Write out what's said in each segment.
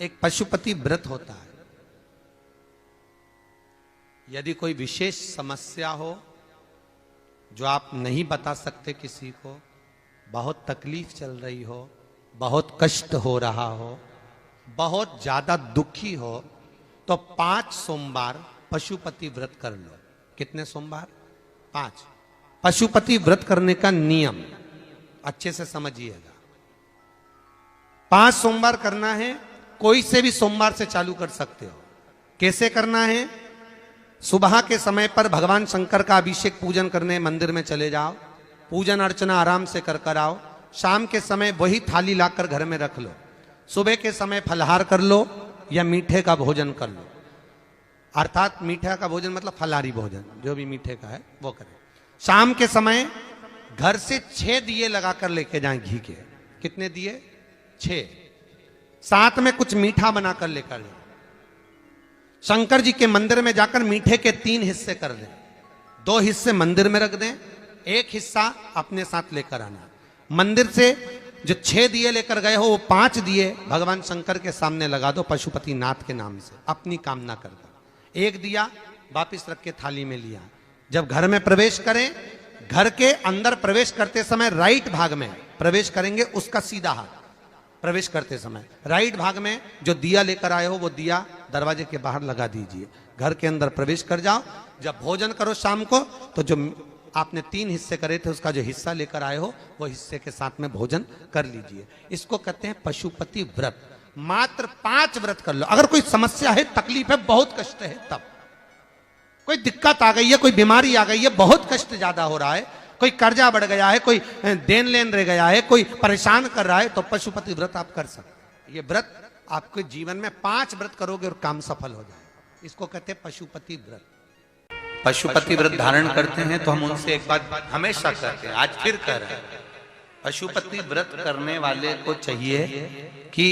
एक पशुपति व्रत होता है। यदि कोई विशेष समस्या हो जो आप नहीं बता सकते किसी को, बहुत तकलीफ चल रही हो, बहुत कष्ट हो रहा हो, बहुत ज्यादा दुखी हो, तो 5 सोमवार पशुपति व्रत कर लो। कितने सोमवार? 5। पशुपति व्रत करने का नियम अच्छे से समझिएगा। 5 सोमवार करना है। कोई से भी सोमवार से चालू कर सकते हो। कैसे करना है? सुबह के समय पर भगवान शंकर का अभिषेक पूजन करने मंदिर में चले जाओ, पूजन अर्चना आराम से कर आओ। शाम के समय वही थाली लाकर घर में रख लो। सुबह के समय फलहार कर लो या मीठे का भोजन कर लो। अर्थात मीठे का भोजन मतलब फलाहारी भोजन, जो भी मीठे का है वो करें। शाम के समय घर से 6 दिए लगाकर लेके जाएं घी के। कितने दिए? 6। साथ में कुछ मीठा बनाकर लेकर जाएं। शंकर जी के मंदिर में जाकर मीठे के 3 हिस्से कर दें। 2 हिस्से मंदिर में रख दें, 1 हिस्सा अपने साथ लेकर आना। मंदिर से जो 6 दिए लेकर गए हो वो 5 दिए भगवान शंकर के सामने लगा दो पशुपति नाथ के नाम से, अपनी कामना करकर। 1 दिया वापिस रख के थाली में लिया। जब घर में प्रवेश करें, घर के अंदर प्रवेश करते समय राइट भाग में प्रवेश करेंगे, उसका सीधा हाथ प्रवेश करते समय राइट भाग में जो दिया लेकर आए हो वो दिया दरवाजे के बाहर लगा दीजिए। घर के अंदर प्रवेश कर जाओ। जब भोजन करो शाम को, तो जो आपने 3 हिस्से करे थे उसका जो हिस्सा लेकर आए हो वो हिस्से के साथ में भोजन कर लीजिए। इसको कहते हैं पशुपति व्रत। मात्र 5 व्रत कर लो। अगर कोई समस्या है, तकलीफ है, बहुत कष्ट है, तब कोई दिक्कत आ गई है, कोई बीमारी आ गई है, बहुत कष्ट ज्यादा हो रहा है, कोई कर्जा बढ़ गया है, कोई देन लेन रह गया है, कोई परेशान कर रहा है, तो पशुपति व्रत आप कर सकते। ये व्रत आपके जीवन में 5 व्रत करोगे और काम सफल हो जाएगा। इसको कहते हैं पशुपति व्रत। पशुपति व्रत धारण करते हैं तो हम उनसे एक बात हमेशा कहते हैं, आज फिर कह रहे हैं, पशुपति व्रत करने वाले को चाहिए कि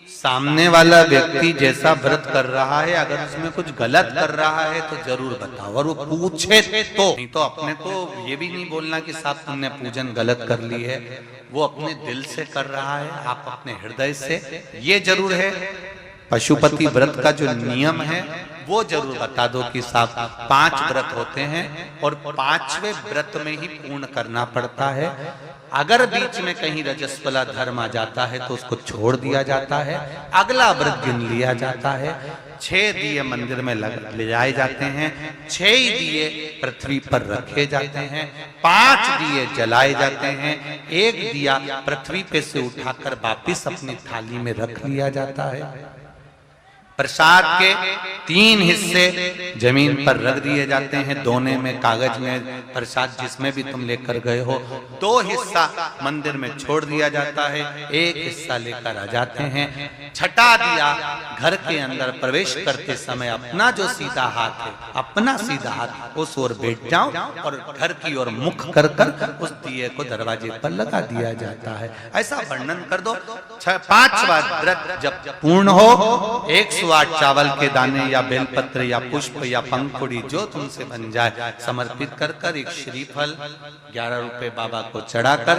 सामने वाला व्यक्ति जैसा व्रत कर रहा है, अगर उसमें कुछ गलत कर रहा है तो जरूर बताओ, और वो पूछे तो। नहीं तो अपने को ये भी नहीं बोलना कि साहब तुमने पूजन गलत कर ली है। वो अपने दिल से कर रहा है, आप अपने हृदय से। ये जरूर है पशुपति व्रत का जो नियम है वो जरूर बता दो कि साहब 5 व्रत होते हैं और 5वें व्रत में ही पूर्ण करना पड़ता है। अगर बीच में कहीं रजस्वला धर्म आ जाता है तो उसको छोड़ दिया जाता है, अगला व्रत गिन लिया जाता है। 6 दिए मंदिर में ले जाए जाते हैं, 6 ही दिए पृथ्वी पर रखे जाते हैं, 5 दिए जलाए जाते हैं, 1 दिया पृथ्वी पे से उठाकर वापिस अपनी थाली में रख लिया जाता है। प्रसाद के 3 हिस्से जमीन पर रख दिए जाते हैं, दोने में कागज में प्रसाद जिसमें भी तुम लेकर गए हो। 2 हिस्सा मंदिर में छोड़ दिया जाता है, 1 हिस्सा लेकर आ जाते हैं। 6ठा दिया घर के अंदर प्रवेश करते समय अपना जो सीधा हाथ है, अपना सीधा हाथ उस ओर बैठ जाओ और घर की ओर मुख कर कर उस दिए को दरवाजे पर लगा दिया जाता है। ऐसा वर्णन कर दो। 5वां व्रत जब पूर्ण हो, 108 चावल के दाने या बेलपत्र या पुष्प या पंखुड़ी जो तुमसे बन जाए समर्पित कर कर एक श्रीफल 11 रुपए बाबा को चढ़ाकर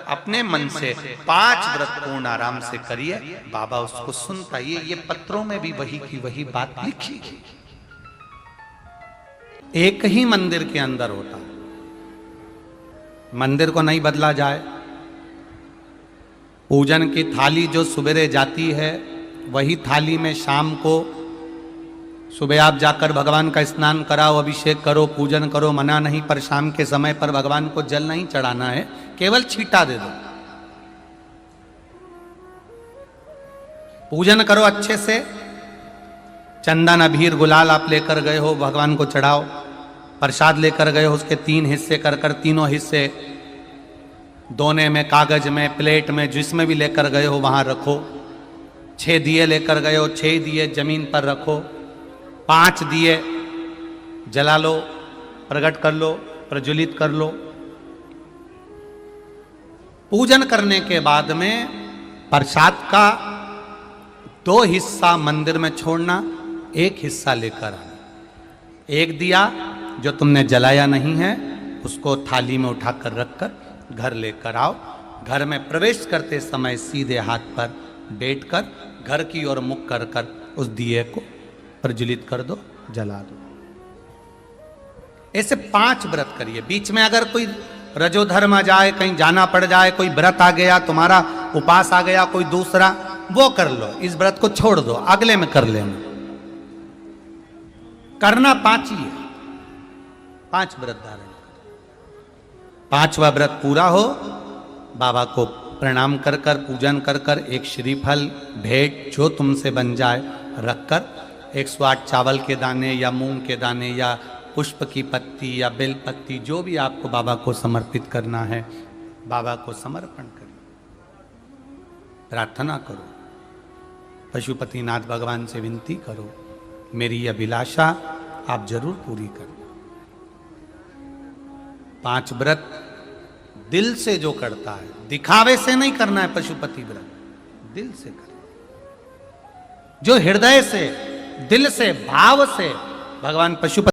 अपने मन से 5 व्रत पूर्ण आराम से करिए। बाबा उसको सुनता। ये पत्रों में भी वही की वही बात लिखी। एक ही मंदिर के अंदर होता, मंदिर को नहीं बदला जाए। पूजन की थाली जो सुबेरे जाती है, वही थाली में शाम को सुबह आप जाकर भगवान का स्नान कराओ, अभिषेक करो, पूजन करो, मना नहीं। पर शाम के समय पर भगवान को जल नहीं चढ़ाना है, केवल छींटा दे दो। पूजन करो अच्छे से। चंदन अबीर गुलाल आप लेकर गए हो, भगवान को चढ़ाओ। प्रसाद लेकर गए हो, उसके 3 हिस्से कर कर, तीनों हिस्से दोने में, कागज में, प्लेट में, जिसमें भी लेकर गए हो वहां रखो। 6 दिए लेकर गए हो, 6 दिए जमीन पर रखो। 5 दिए जला लो, प्रकट कर लो, प्रज्वलित कर लो। पूजन करने के बाद में प्रसाद का 2 हिस्सा मंदिर में छोड़ना, 1 हिस्सा लेकर आना। 1 दिया जो तुमने जलाया नहीं है उसको थाली में उठाकर रखकर घर लेकर आओ। घर में प्रवेश करते समय सीधे हाथ पर बैठकर घर की ओर मुख कर कर उस दिए को प्रज्वलित कर दो, जला दो। ऐसे 5 व्रत करिए। बीच में अगर कोई रजोधर्म आ जाए, कहीं जाना पड़ जाए, कोई व्रत आ गया, तुम्हारा उपास आ गया कोई दूसरा, वो कर लो। इस व्रत को छोड़ दो, अगले में कर लेना। करना 5 ही है, 5 व्रत धारण करो। 5वां व्रत पूरा हो, बाबा को प्रणाम कर कर, पूजन कर कर, एक श्रीफल भेंट जो तुमसे बन जाए रखकर, 108 चावल के दाने या मूंग के दाने या पुष्प की पत्ती या बेल पत्ती, जो भी आपको बाबा को समर्पित करना है, बाबा को समर्पण करो। प्रार्थना करो, पशुपतिनाथ भगवान से विनती करो, मेरी अभिलाषा आप जरूर पूरी करो। 5 व्रत दिल से जो करता है, दिखावे से नहीं करना है। पशुपति व्रत दिल से करना, जो हृदय से, दिल से, भाव से भगवान पशुपति